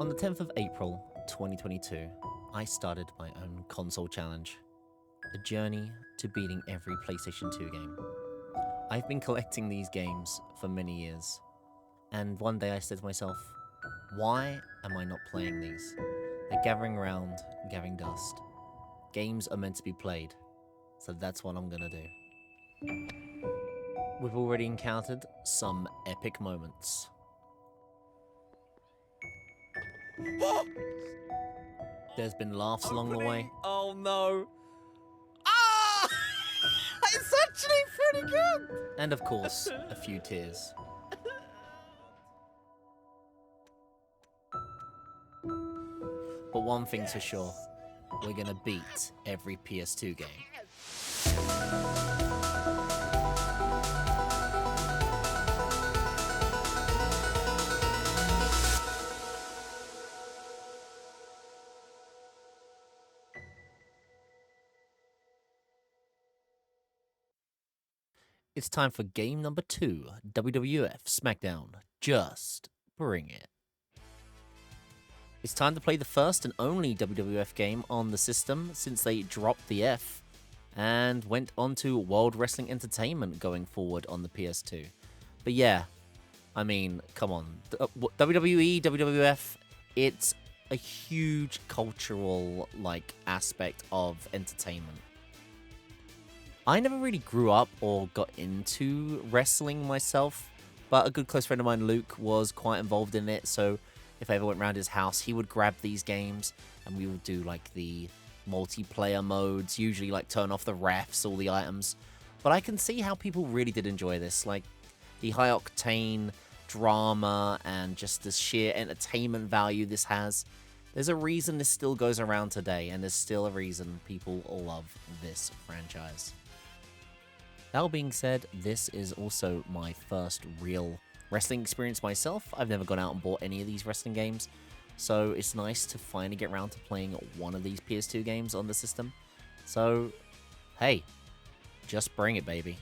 On the 10th of April 2022, I started my own console challenge, a journey to beating every PlayStation 2 game. I've been collecting these games for many years, and one day I said to myself, why am I not playing these? They're gathering around, gathering dust. Games are meant to be played, so that's what I'm gonna do. We've already encountered some epic moments. There's been laughs along the way. Oh no. Ah! It's actually pretty good! And of course, a few tears. But one thing's for sure, we're gonna beat every PS2 game. It's time for game number 2, WWF Smackdown. Just bring it. It's time to play the first and only WWF game on the system since they dropped the F and went on to World Wrestling Entertainment going forward on the PS2. But yeah, I mean, come on. WWE, WWF, it's a huge cultural aspect of entertainment. I never really grew up or got into wrestling myself, but a good close friend of mine, Luke, was quite involved in it, so if I ever went around his house, he would grab these games, and we would do, the multiplayer modes, usually, turn off the refs, all the items. But I can see how people really did enjoy this, the high-octane drama and just the sheer entertainment value this has. There's a reason this still goes around today, and there's still a reason people love this franchise. That all being said, this is also my first real wrestling experience myself. I've never gone out and bought any of these wrestling games, so it's nice to finally get around to playing one of these PS2 games on the system. So, hey, just bring it, baby.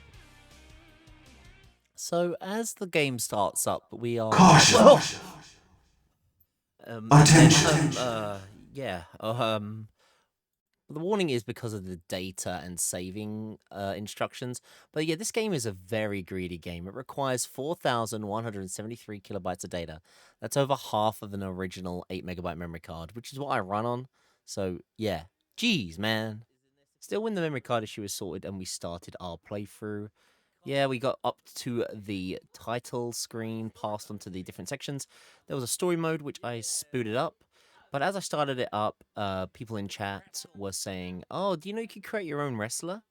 So, as the game starts up, we are... Caution! Attention! The warning is because of the data and saving instructions. But yeah, this game is a very greedy game. It requires 4,173 kilobytes of data. That's over half of an original 8 megabyte memory card, which is what I run on. So yeah, geez, man. Still, when the memory card issue is sorted and we started our playthrough, yeah, we got up to the title screen, passed onto the different sections. There was a story mode, which I booted up. But as I started it up, people in chat were saying, oh, do you know you could create your own wrestler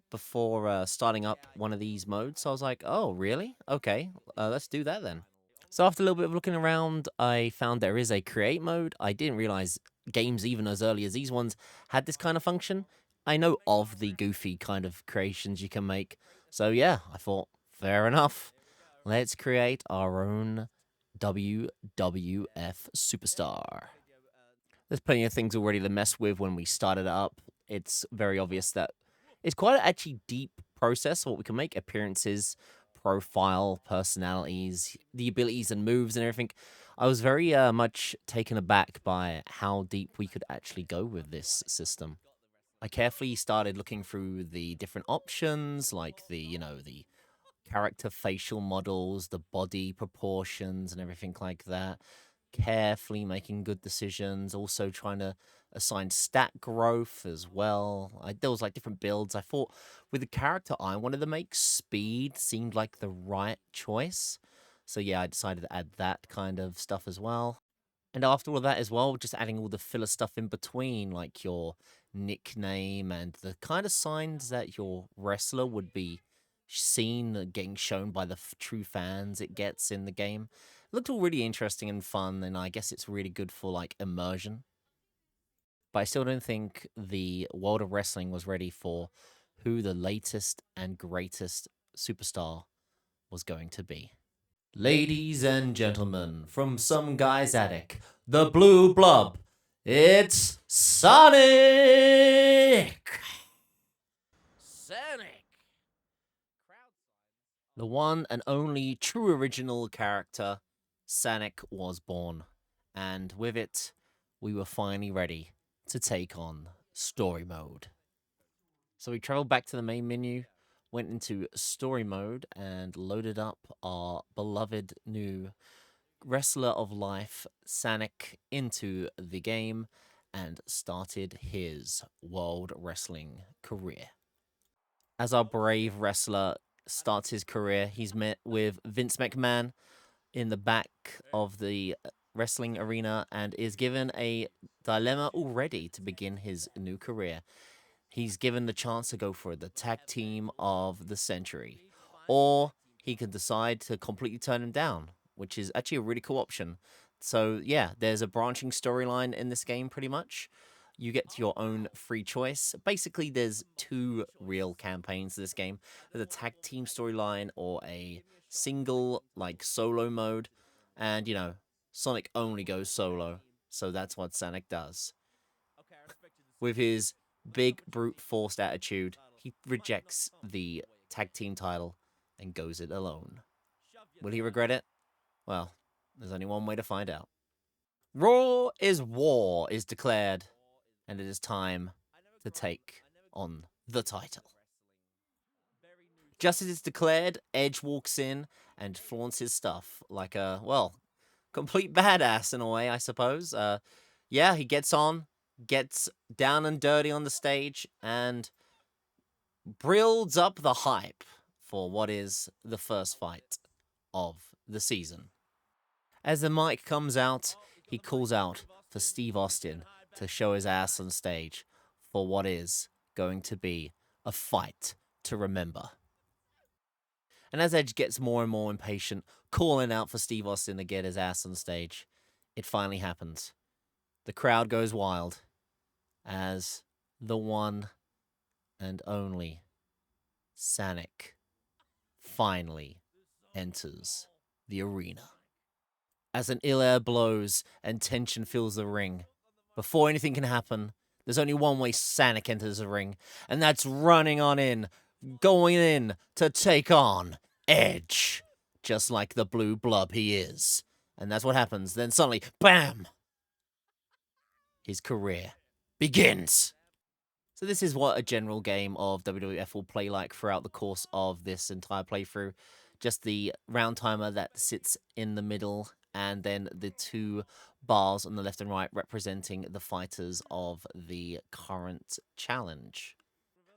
before starting up one of these modes? So I was like, oh, really? Okay, let's do that then. So after a little bit of looking around, I found there is a create mode. I didn't realize games even as early as these ones had this kind of function. I know of the goofy kind of creations you can make. So yeah, I thought, fair enough. Let's create our own WWF superstar. There's plenty of things already to mess with when we started it up. It's very obvious that it's quite an actually deep process of what we can make. Appearances, profile, personalities, the abilities and moves and everything. I was very much taken aback by how deep we could actually go with this system. I carefully started looking through the different options, like the character facial models, the body proportions and everything like that. Carefully making good decisions, also trying to assign stat growth as well. There was different builds. I thought with the character I wanted to make, speed seemed like the right choice. So yeah, I decided to add that kind of stuff as well. And after all of that as well, just adding all the filler stuff in between, like your nickname and the kind of signs that your wrestler would be seen getting shown by the true fans it gets in the game. It looked all really interesting and fun, and I guess it's really good for immersion. But I still don't think the world of wrestling was ready for who the latest and greatest superstar was going to be. Ladies and gentlemen, from some guy's attic, the blue blob, it's Sonic! The one and only true original character, Sonic, was born. And with it, we were finally ready to take on story mode. So we traveled back to the main menu, went into story mode, and loaded up our beloved new wrestler of life, Sonic, into the game and started his world wrestling career. As our brave wrestler starts his career, he's met with Vince McMahon in the back of the wrestling arena and is given a dilemma already to begin his new career. He's given the chance to go for the tag team of the century, or he can decide to completely turn him down, which is actually a really cool option. So, yeah, there's a branching storyline in this game pretty much. You get your own free choice. Basically, there's two real campaigns to this game. There's a tag team storyline or a single, like, solo mode. And, Sonic only goes solo. So that's what Sonic does. With his big brute force attitude, he rejects the tag team title and goes it alone. Will he regret it? Well, there's only one way to find out. Raw is War is declared, and it is time to take on the title. Just as it's declared, Edge walks in and flaunts his stuff like a, well, complete badass in a way, I suppose. Yeah, he gets down and dirty on the stage, and builds up the hype for what is the first fight of the season. As the mic comes out, he calls out for Steve Austin to show his ass on stage for what is going to be a fight to remember. And as Edge gets more and more impatient, calling out for Steve Austin to get his ass on stage, it finally happens. The crowd goes wild as the one and only Sonic finally enters the arena. As an ill air blows and tension fills the ring, before anything can happen, there's only one way Sonic enters the ring, and that's running on in, going in to take on Edge, just like the blue blob he is. And that's what happens. Then suddenly, bam! His career begins. So this is what a general game of WWF will play like throughout the course of this entire playthrough. Just the round timer that sits in the middle, and then the two bars on the left and right representing the fighters of the current challenge.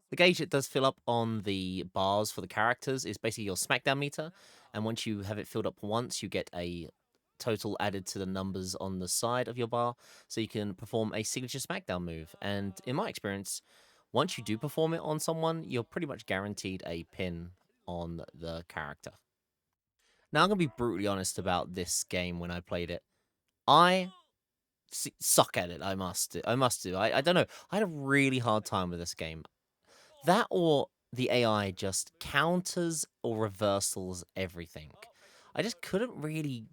The gauge that does fill up on the bars for the characters is basically your Smackdown meter, and once you have it filled up once, you get a total added to the numbers on the side of your bar, so you can perform a signature Smackdown move. And in my experience, once you do perform it on someone, you're pretty much guaranteed a pin on the character. Now, I'm going to be brutally honest about this game when I played it. I suck at it, I must do. I don't know. I had a really hard time with this game. That or the AI just counters or reversals everything. I just couldn't really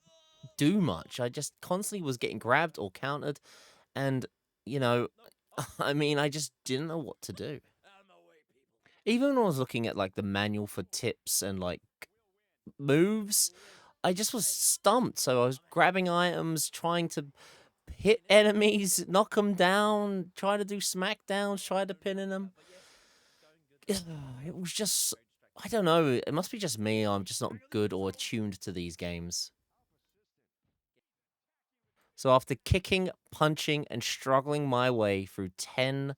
do much. I just constantly was getting grabbed or countered, and I mean, I just didn't know what to do. Even when I was looking at like the manual for tips and like moves, I just was stumped. So I was grabbing items, trying to hit enemies, knock them down, try to do smackdowns, try to pin in them. It was just, I don't know. It must be just me. I'm just not good or attuned to these games. So after kicking, punching, and struggling my way through 10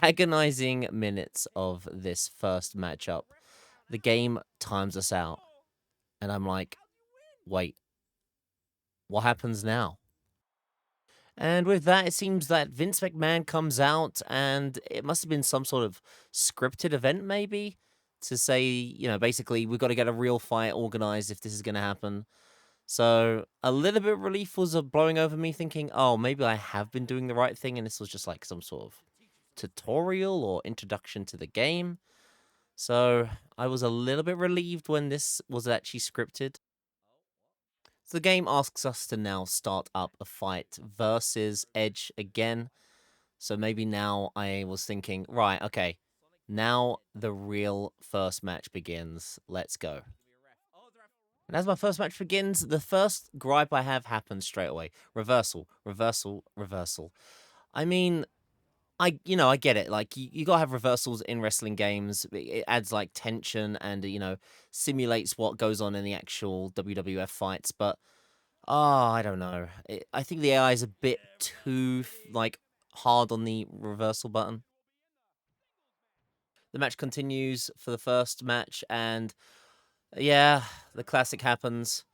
agonizing minutes of this first matchup, the game times us out. And I'm like, wait, what happens now? And with that, it seems that Vince McMahon comes out, and it must have been some sort of scripted event, maybe, to say, basically, we've got to get a real fight organized if this is going to happen. So a little bit of relief was blowing over me, thinking, oh, maybe I have been doing the right thing, and this was just like some sort of tutorial or introduction to the game. So I was a little bit relieved when this was actually scripted. So the game asks us to now start up a fight versus Edge again. So maybe now I was thinking, right, okay, now the real first match begins. Let's go. And as my first match begins, the first gripe I have happens straight away. Reversal, reversal, reversal. I mean, I get it. Like you gotta have reversals in wrestling games. It adds like tension and simulates what goes on in the actual WWF fights. But I don't know. I think the AI is a bit too like hard on the reversal button. The match continues for the first match, and yeah, the classic happens.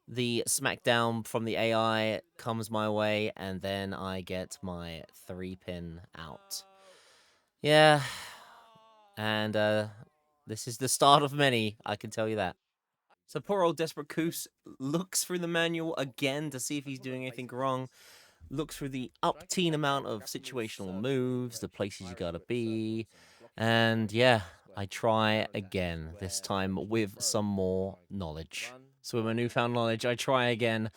The Smackdown from the AI comes my way, and then I get my 3-pin out. Yeah, and this is the start of many, I can tell you that. So poor old Desperate Coos looks through the manual again to see if he's doing anything wrong. Looks through the up-teen amount of situational moves, the places you gotta be, and yeah, I try again, this time with some more knowledge. So with my newfound knowledge, I try again,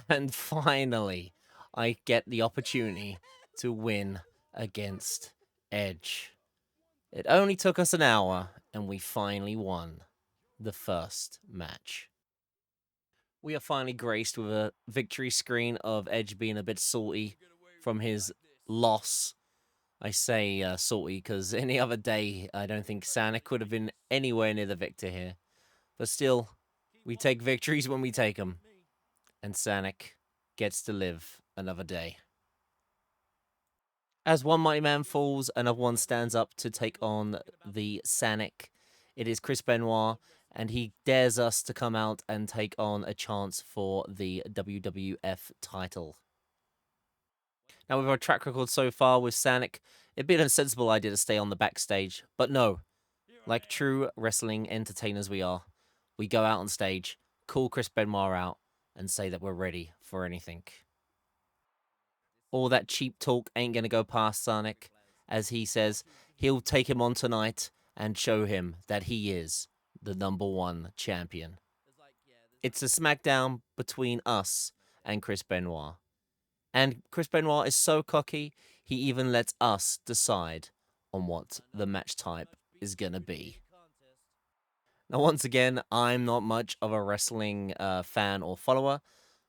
and finally, I get the opportunity to win against Edge. It only took us an hour, and we finally won the first match. We are finally graced with a victory screen of Edge being a bit salty from his loss. I say salty because any other day, I don't think Sonic would have been anywhere near the victor here. But still, we take victories when we take them. And Sonic gets to live another day. As one mighty man falls, another one stands up to take on the Sonic. It is Chris Benoit, and he dares us to come out and take on a chance for the WWF title. Now, with our track record so far with Sonic, it'd be a sensible idea to stay on the backstage, but no. Like true wrestling entertainers we are, we go out on stage, call Chris Benoit out, and say that we're ready for anything. All that cheap talk ain't gonna go past Sonic, as he says he'll take him on tonight and show him that he is the #1 champion. It's a smackdown between us and Chris Benoit. And Chris Benoit is so cocky, he even lets us decide on what the match type is gonna be. Now, once again, I'm not much of a wrestling fan or follower,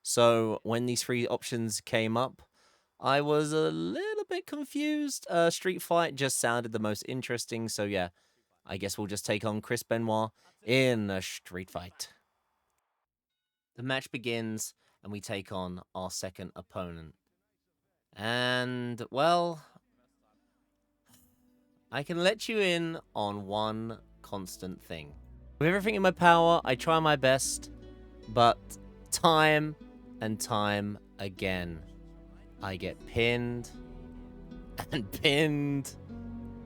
so when these three options came up, I was a little bit confused. Street Fight just sounded the most interesting, so yeah, I guess we'll just take on Chris Benoit in a street fight. The match begins, and we take on our second opponent. And, well, I can let you in on one constant thing. With everything in my power, I try my best, but time and time again, I get pinned and pinned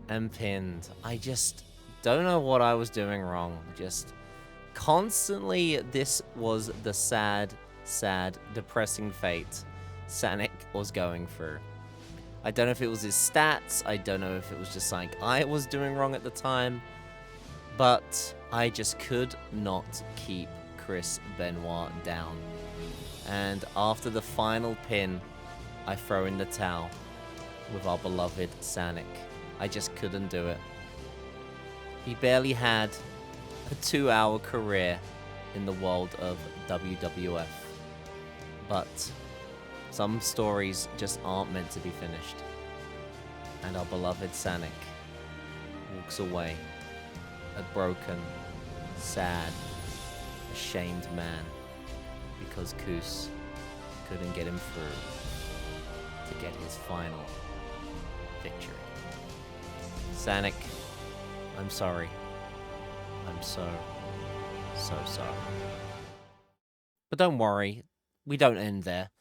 and pinned. I just don't know what I was doing wrong. Just constantly, this was the sad, depressing fate Sonic was going through. I don't know if it was his stats, I don't know if it was just something I was doing wrong at the time, but I just could not keep Chris Benoit down. And after the final pin, I throw in the towel with our beloved Sonic. I just couldn't do it. He barely had a 2-hour career in the world of WWF. But some stories just aren't meant to be finished. And our beloved Sonic walks away a broken, sad, ashamed man because Koos couldn't get him through to get his final victory. Sonic, I'm sorry. I'm so sorry. But don't worry, we don't end there.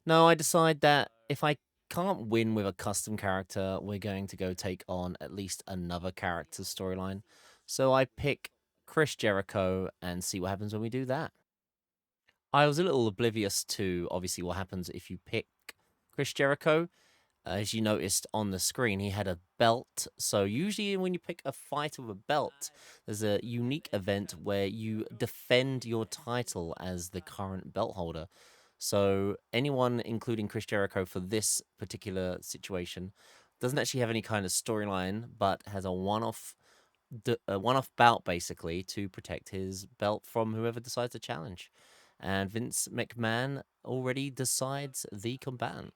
No, I decide that if I can't win with a custom character, we're going to go take on at least another character's storyline. So I pick Chris Jericho and see what happens when we do that. I was a little oblivious to obviously what happens if you pick Chris Jericho. As you noticed on the screen, he had a belt. So usually when you pick a fighter with a belt, there's a unique event where you defend your title as the current belt holder. So anyone, including Chris Jericho for this particular situation, doesn't actually have any kind of storyline, but has a one-off one-off bout basically to protect his belt from whoever decides to challenge. And Vince McMahon already decides the combatant.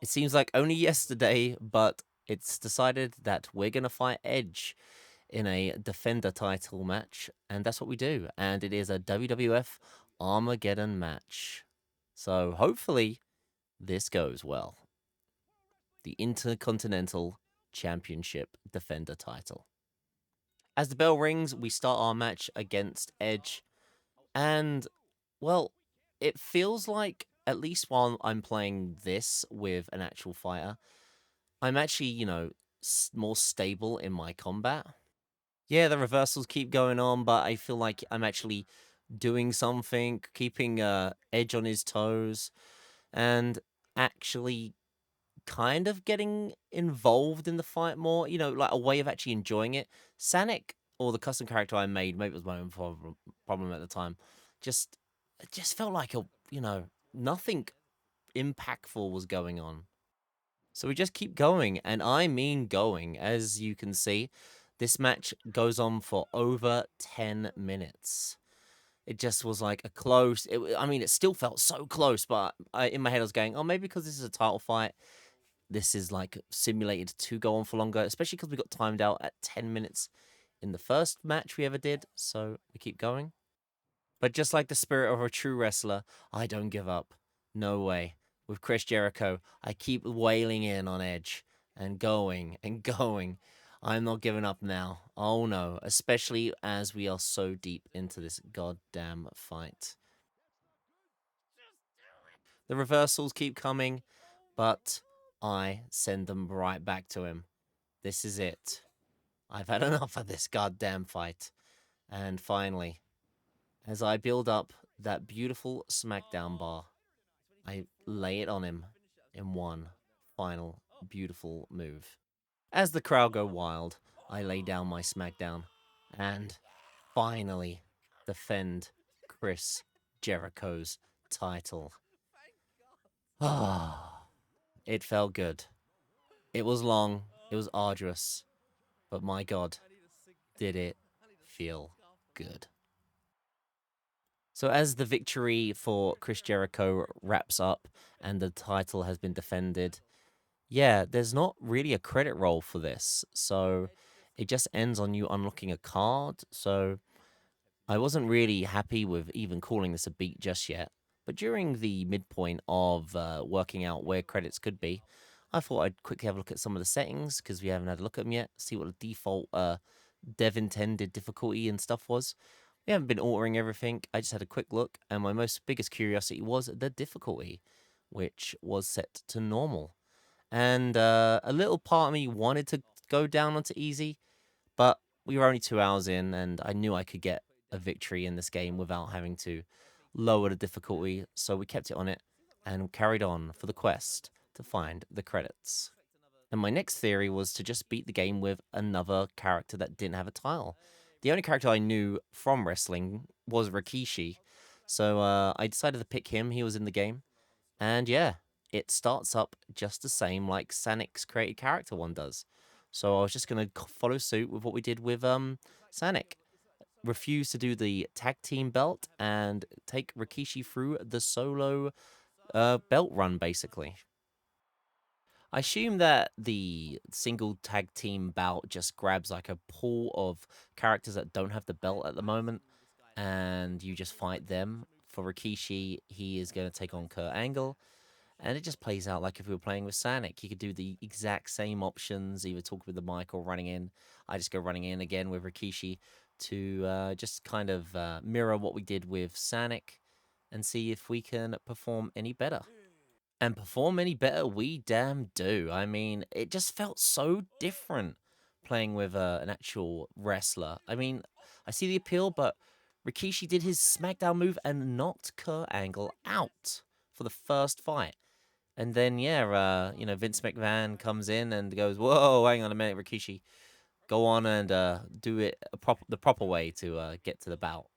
It seems like only yesterday, but it's decided that we're going to fight Edge in a Defender title match, and that's what we do. And it is a WWF Armageddon match. So hopefully this goes well. The Intercontinental Championship Defender title. As the bell rings, we start our match against Edge, and, well, it feels like, at least while I'm playing this with an actual fighter, I'm actually, more stable in my combat. Yeah, the reversals keep going on, but I feel like I'm actually doing something, keeping Edge on his toes, and actually kind of getting involved in the fight more, like a way of actually enjoying it. Sanic, or the custom character I made, maybe it was my own problem at the time, just it just felt like nothing impactful was going on. So we just keep going, and I mean going. As you can see, this match goes on for over 10 minutes. It just was like a close. I mean, it still felt so close, but in my head I was going, oh, maybe because this is a title fight, this is like simulated to go on for longer, especially because we got timed out at 10 minutes in the first match we ever did. So we keep going. But just like the spirit of a true wrestler, I don't give up. No way. With Chris Jericho, I keep wailing in on Edge and going and going. I'm not giving up now. Oh no, especially as we are so deep into this goddamn fight. The reversals keep coming, but I send them right back to him. This is it. I've had enough of this goddamn fight. And finally, as I build up that beautiful SmackDown bar, I lay it on him in one final beautiful move. As the crowd go wild, I lay down my SmackDown and finally defend Chris Jericho's title. Ah, it felt good. It was long, it was arduous, but my god, did it feel good. So as the victory for Chris Jericho wraps up and the title has been defended, yeah, there's not really a credit roll for this. So it just ends on you unlocking a card. So I wasn't really happy with even calling this a beat just yet. But during the midpoint of working out where credits could be, I thought I'd quickly have a look at some of the settings because we haven't had a look at them yet, see what the default dev intended difficulty and stuff was. We haven't been altering everything. I just had a quick look, and my biggest curiosity was the difficulty, which was set to normal. And a little part of me wanted to go down onto easy, but we were only 2 hours in, and I knew I could get a victory in this game without having to lower the difficulty, so we kept it on it and carried on for the quest to find the credits. And my next theory was to just beat the game with another character that didn't have a tile. The only character I knew from wrestling was Rikishi, so I decided to pick him. He was in the game, and yeah, it starts up just the same like Sanik's created character one does. So I was just gonna follow suit with what we did with Sanik. Refuse to do the tag team belt and take Rikishi through the solo belt run, basically. I assume that the single tag team bout just grabs like a pool of characters that don't have the belt at the moment, and you just fight them. For Rikishi, he is going to take on Kurt Angle, and it just plays out like if we were playing with Sonic. You could do the exact same options, either talk with the mic or running in. I just go running in again with Rikishi to just kind of mirror what we did with Sonic and see if we can perform any better. And perform any better, we damn do. I mean, it just felt so different playing with an actual wrestler. I mean, I see the appeal, but Rikishi did his SmackDown move and knocked Kurt Angle out for the first fight. And then, yeah, Vince McMahon comes in and goes, "Whoa, hang on a minute, Rikishi, go on and do it the proper way to get to the bout."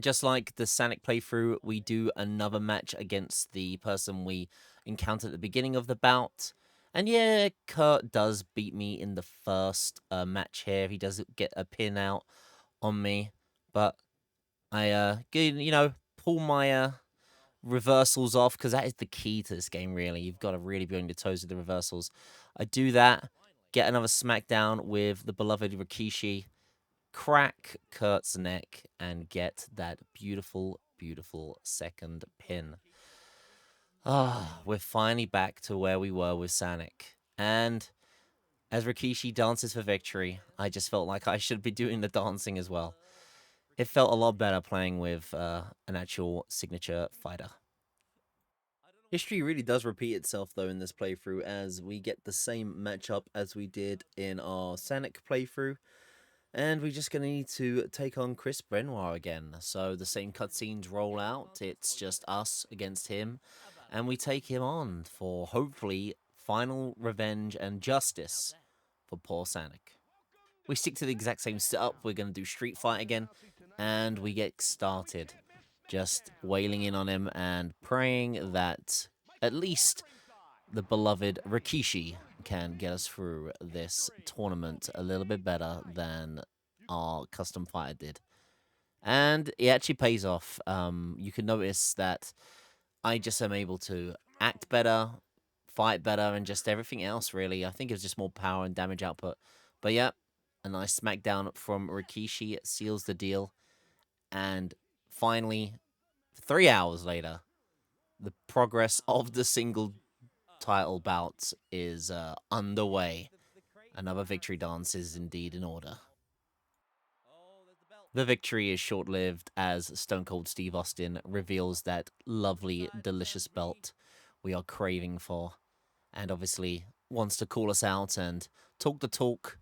Just like the Sonic playthrough, we do another match against the person we encountered at the beginning of the bout. And yeah, Kurt does beat me in the first match here. He does get a pin out on me, but I pull my reversals off, because that is the key to this game, really. You've got to really be on your toes with the reversals. I do that, get another smackdown with the beloved Rikishi, crack Kurt's neck, and get that beautiful, beautiful second pin. Ah, we're finally back to where we were with Sonic. And as Rikishi dances for victory, I just felt like I should be doing the dancing as well. It felt a lot better playing with an actual signature fighter. History really does repeat itself, though, in this playthrough, as we get the same matchup as we did in our Sonic playthrough, and we're just going to need to take on Chris Benoit again. So the same cutscenes roll out, it's just us against him, and we take him on for, hopefully, final revenge and justice for poor Sonic. We stick to the exact same setup, we're going to do Street Fight again, and we get started. Just wailing in on him and praying that at least the beloved Rikishi can get us through this tournament a little bit better than our custom fighter did. And it actually pays off. You can notice that I just am able to act better, fight better, and just everything else, really. I think it's just more power and damage output. But yeah, a nice smackdown from Rikishi seals the deal. And finally, 3 hours later, the progress of the single title bout is underway. Another victory dance is indeed in order. The victory is short lived as Stone Cold Steve Austin reveals that lovely, delicious belt we are craving for, and obviously wants to call us out and talk the talk,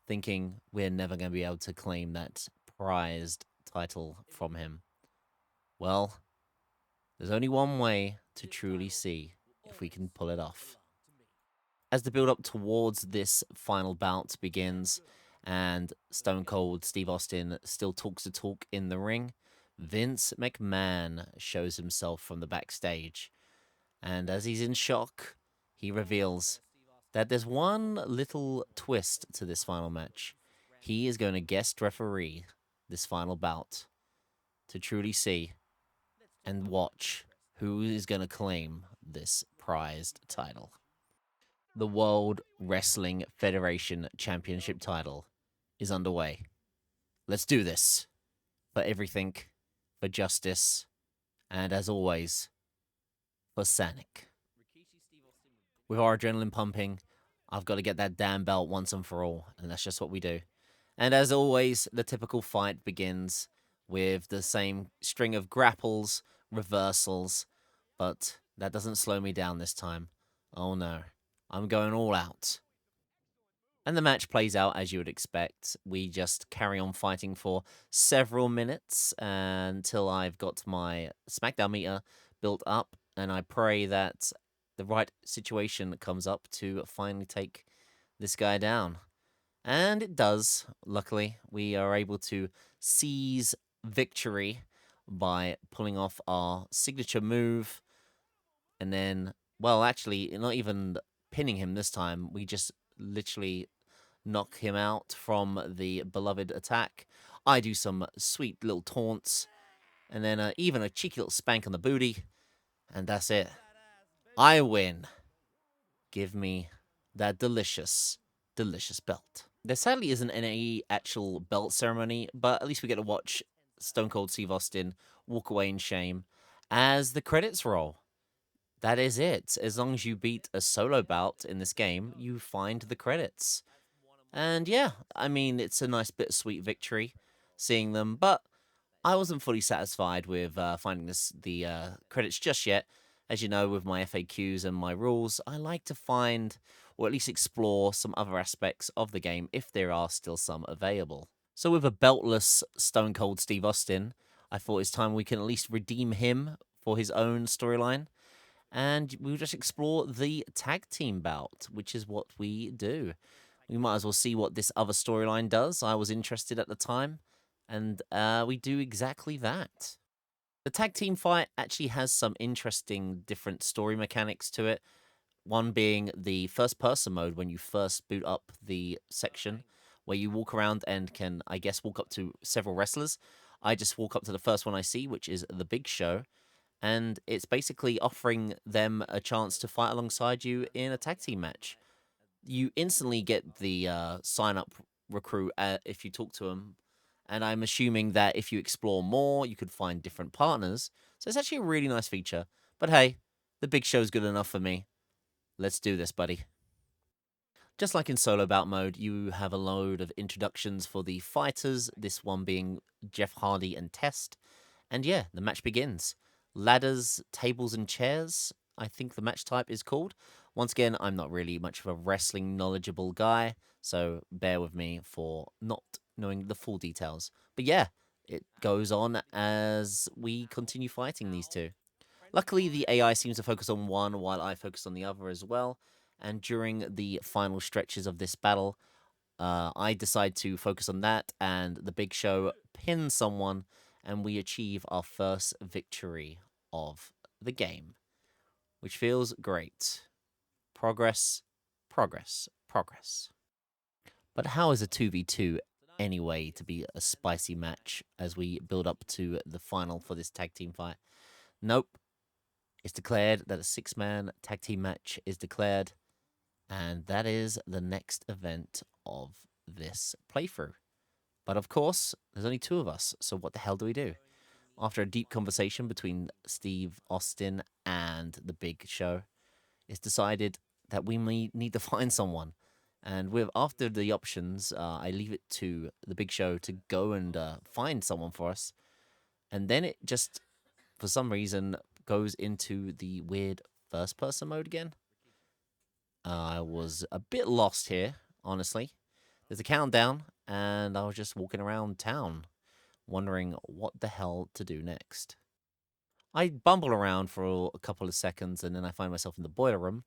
thinking we're never going to be able to claim that prized title from him. Well, there's only one way to truly see if we can pull it off. As the build up towards this final bout begins, and Stone Cold Steve Austin still talks the talk in the ring, Vince McMahon shows himself from the backstage. And as he's in shock, he reveals that there's one little twist to this final match. He is going to guest referee this final bout to truly see and watch who is going to claim this prized title. The World Wrestling Federation Championship title is underway. Let's do this. For everything, for justice, and as always, for Sonic. With our adrenaline pumping, I've got to get that damn belt once and for all, and that's just what we do. And as always, the typical fight begins with the same string of grapples, reversals, but that doesn't slow me down this time. Oh no, I'm going all out. And the match plays out as you would expect. We just carry on fighting for several minutes until I've got my Smackdown meter built up, and I pray that the right situation comes up to finally take this guy down. And it does, luckily. We are able to seize victory by pulling off our signature move. And then, well, actually, not even pinning him this time. We just literally knock him out from the beloved attack. I do some sweet little taunts, and then even a cheeky little spank on the booty, and that's it. I win. Give me that delicious, delicious belt. There sadly isn't any actual belt ceremony, but at least we get to watch Stone Cold Steve Austin walk away in shame as the credits roll. That is it. As long as you beat a solo bout in this game, you find the credits. And yeah, I mean, it's a nice bittersweet victory seeing them, but I wasn't fully satisfied with finding the credits just yet. As you know, with my FAQs and my rules, I like to find or at least explore some other aspects of the game if there are still some available. So with a beltless Stone Cold Steve Austin, I thought it's time we can at least redeem him for his own storyline. And we'll just explore the tag team bout, which is what we do. We might as well see what this other storyline does. I was interested at the time, and we do exactly that. The tag team fight actually has some interesting different story mechanics to it. One being the first person mode when you first boot up the section where you walk around and can, I guess, walk up to several wrestlers. I just walk up to the first one I see, which is the Big Show, and it's basically offering them a chance to fight alongside you in a tag team match. You instantly get the sign up recruit if you talk to them, and I'm assuming that if you explore more, you could find different partners. So it's actually a really nice feature. But hey, the Big Show's good enough for me. Let's do this, buddy. Just like in solo bout mode, you have a load of introductions for the fighters, this one being Jeff Hardy and Test. And yeah, the match begins. Ladders, tables, and chairs, I think the match type is called. Once again, I'm not really much of a wrestling knowledgeable guy, so bear with me for not knowing the full details. But yeah, it goes on as we continue fighting these two. Luckily, the AI seems to focus on one while I focus on the other as well. And during the final stretches of this battle, I decide to focus on that, and the Big Show pins someone, and we achieve our first victory of the game, which feels great. Progress, progress, progress. But how is a 2v2 anyway to be a spicy match as we build up to the final for this tag team fight? Nope. It's declared that a 6-man tag team match is declared, and that is the next event of this playthrough. But of course, there's only 2 of us, so what the hell do we do? After a deep conversation between Steve Austin and the Big Show, it's decided that we need to find someone. And after the options, I leave it to the Big Show to go and find someone for us. And then it just, for some reason, goes into the weird first person mode again. I was a bit lost here, honestly. There's a countdown, and I was just walking around town, wondering what the hell to do next. I bumble around for a couple of seconds, and then I find myself in the boiler room,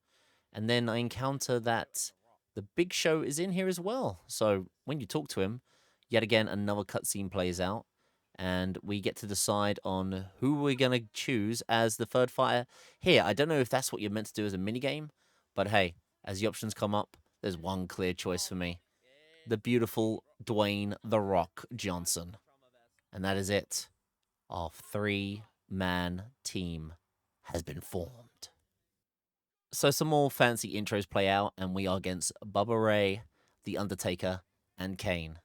and then I encounter that the Big Show is in here as well. So when you talk to him, yet again another cutscene plays out, and we get to decide on who we're gonna choose as the third fighter. Here, I don't know if that's what you're meant to do as a minigame, but hey, as the options come up, there's one clear choice for me: the beautiful Dwayne "The Rock" Johnson, and that is it. Our 3-man team has been formed. So some more fancy intros play out, and we are against Bubba Ray, The Undertaker, and Kane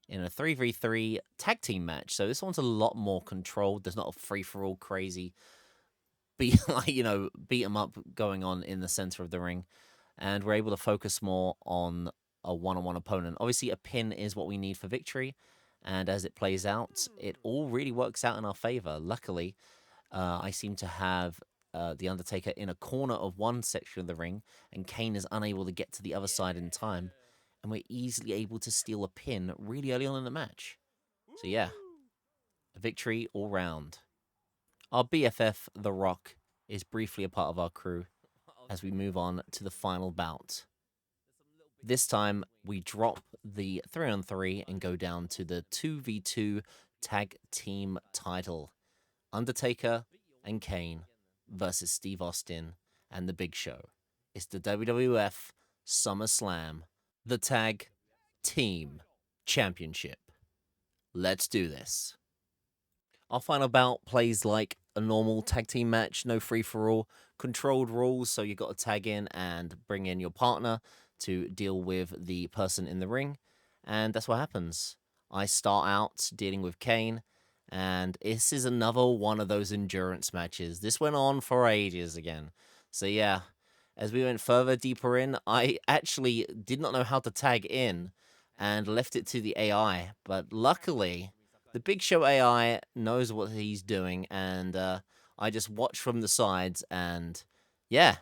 in a 3v3 tag team match. So this one's a lot more controlled. There's not a free-for-all crazy beat 'em up going on in the center of the ring, and we're able to focus more on a one-on-one opponent. Obviously, a pin is what we need for victory, and as it plays out, it all really works out in our favor. Luckily, I seem to have the Undertaker in a corner of one section of the ring, and Kane is unable to get to the other side in time, and we're easily able to steal a pin really early on in the match. So yeah, a victory all round. Our BFF, The Rock, is briefly a part of our crew as we move on to the final bout. This time, we drop the 3-on-3 and go down to the 2v2 tag team title. Undertaker and Kane versus Steve Austin and The Big Show. It's the WWF SummerSlam, the Tag Team Championship. Let's do this. Our final bout plays like a normal tag team match, no free-for-all, controlled rules, so you got to tag in and bring in your partner to deal with the person in the ring, and that's what happens. I start out dealing with Kane, and this is another one of those endurance matches. This went on for ages again. So yeah, as we went further deeper in, I actually did not know how to tag in and left it to the AI, but luckily the Big Show AI knows what he's doing, and I just watch from the sides, and yeah,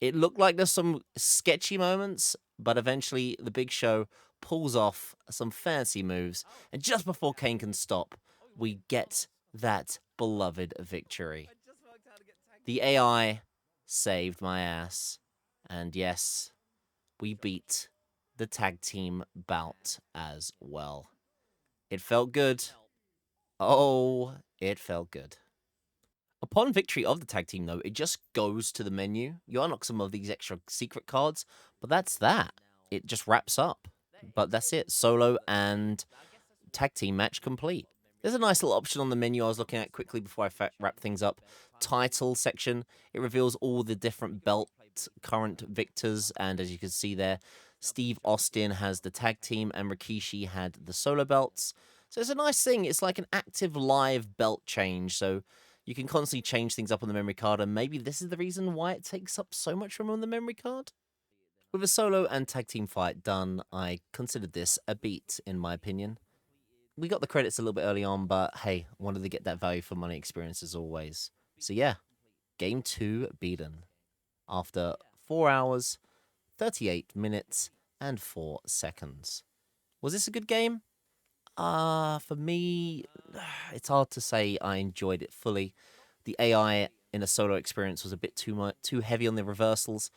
it looked like there's some sketchy moments, but eventually the Big Show pulls off some fancy moves, and just before Kane can stop, we get that beloved victory. The AI saved my ass, and yes, we beat the tag team bout as well. It felt good. Oh, it felt good. Upon victory of the tag team, though, it just goes to the menu. You unlock some of these extra secret cards, but that's that. It just wraps up. But that's it. Solo and tag team match complete. There's a nice little option on the menu I was looking at quickly before I wrap things up. Title section. It reveals all the different belt current victors, and as you can see there, Steve Austin has the tag team and Rikishi had the solo belts. So it's a nice thing. It's like an active live belt change, so you can constantly change things up on the memory card, and maybe this is the reason why it takes up so much room on the memory card. With a solo and tag team fight done, I considered this a beat, in my opinion. We got the credits a little bit early on, but hey, wanted to get that value for money experience as always. So yeah, Game 2 beaten. After 4 hours, 38 minutes, and 4 seconds. Was this a good game? For me, it's hard to say I enjoyed it fully. The AI in a solo experience was a bit too heavy on the reversals.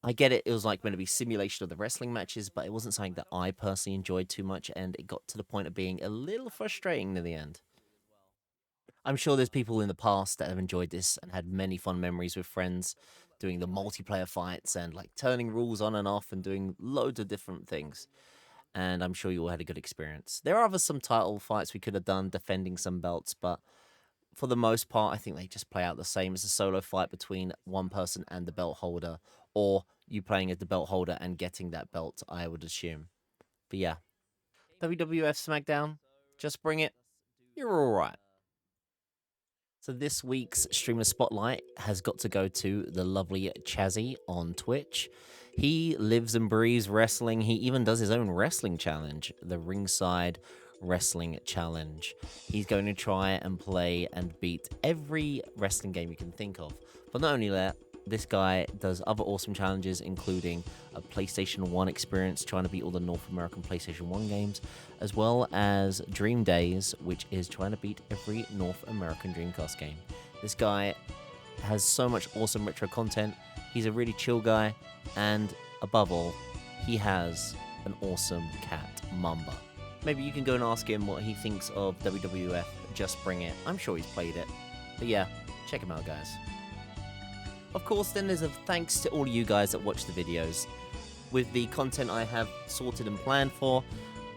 I get it, it was like meant to be simulation of the wrestling matches, but it wasn't something that I personally enjoyed too much, and it got to the point of being a little frustrating near the end. I'm sure there's people in the past that have enjoyed this and had many fun memories with friends doing the multiplayer fights and like turning rules on and off and doing loads of different things. And I'm sure you all had a good experience. There are some title fights we could have done defending some belts, but for the most part, I think they just play out the same as a solo fight between one person and the belt holder, or you playing as the belt holder and getting that belt, I would assume. But yeah, WWF Smackdown, just bring it. You're alright. So this week's Streamer Spotlight has got to go to the lovely Chazzy on Twitch. He lives and breathes wrestling. He even does his own wrestling challenge, the Ringside Wrestling Challenge. He's going to try and play and beat every wrestling game you can think of. But not only that, this guy does other awesome challenges, including a PlayStation 1 experience, trying to beat all the North American PlayStation 1 games, as well as Dream Days, which is trying to beat every North American Dreamcast game. This guy has so much awesome retro content. He's a really chill guy, and above all, he has an awesome cat, Mamba. Maybe you can go and ask him what he thinks of WWF Just Bring It. I'm sure he's played it. But yeah, check him out, guys. Of course, then there's a thanks to all of you guys that watch the videos. With the content I have sorted and planned for,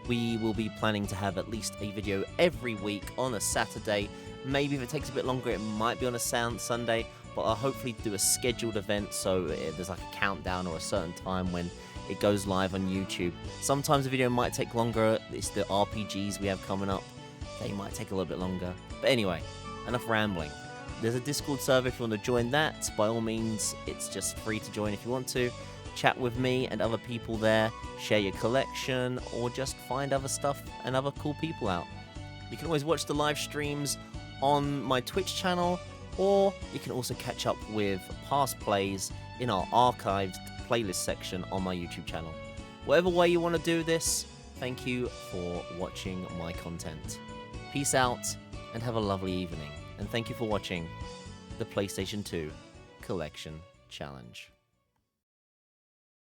we will be planning to have at least a video every week on a Saturday. Maybe if it takes a bit longer, it might be on a Sunday, but I'll hopefully do a scheduled event so there's like a countdown or a certain time when it goes live on YouTube. Sometimes the video might take longer. It's the RPGs we have coming up. They might take a little bit longer. But anyway, enough rambling. There's a Discord server if you want to join that. By all means, it's just free to join if you want to. Chat with me and other people there. Share your collection or just find other stuff and other cool people out. You can always watch the live streams on my Twitch channel, or you can also catch up with past plays in our archived playlist section on my YouTube channel. Whatever way you want to do this, thank you for watching my content. Peace out and have a lovely evening. And thank you for watching the PlayStation 2 Collection Challenge.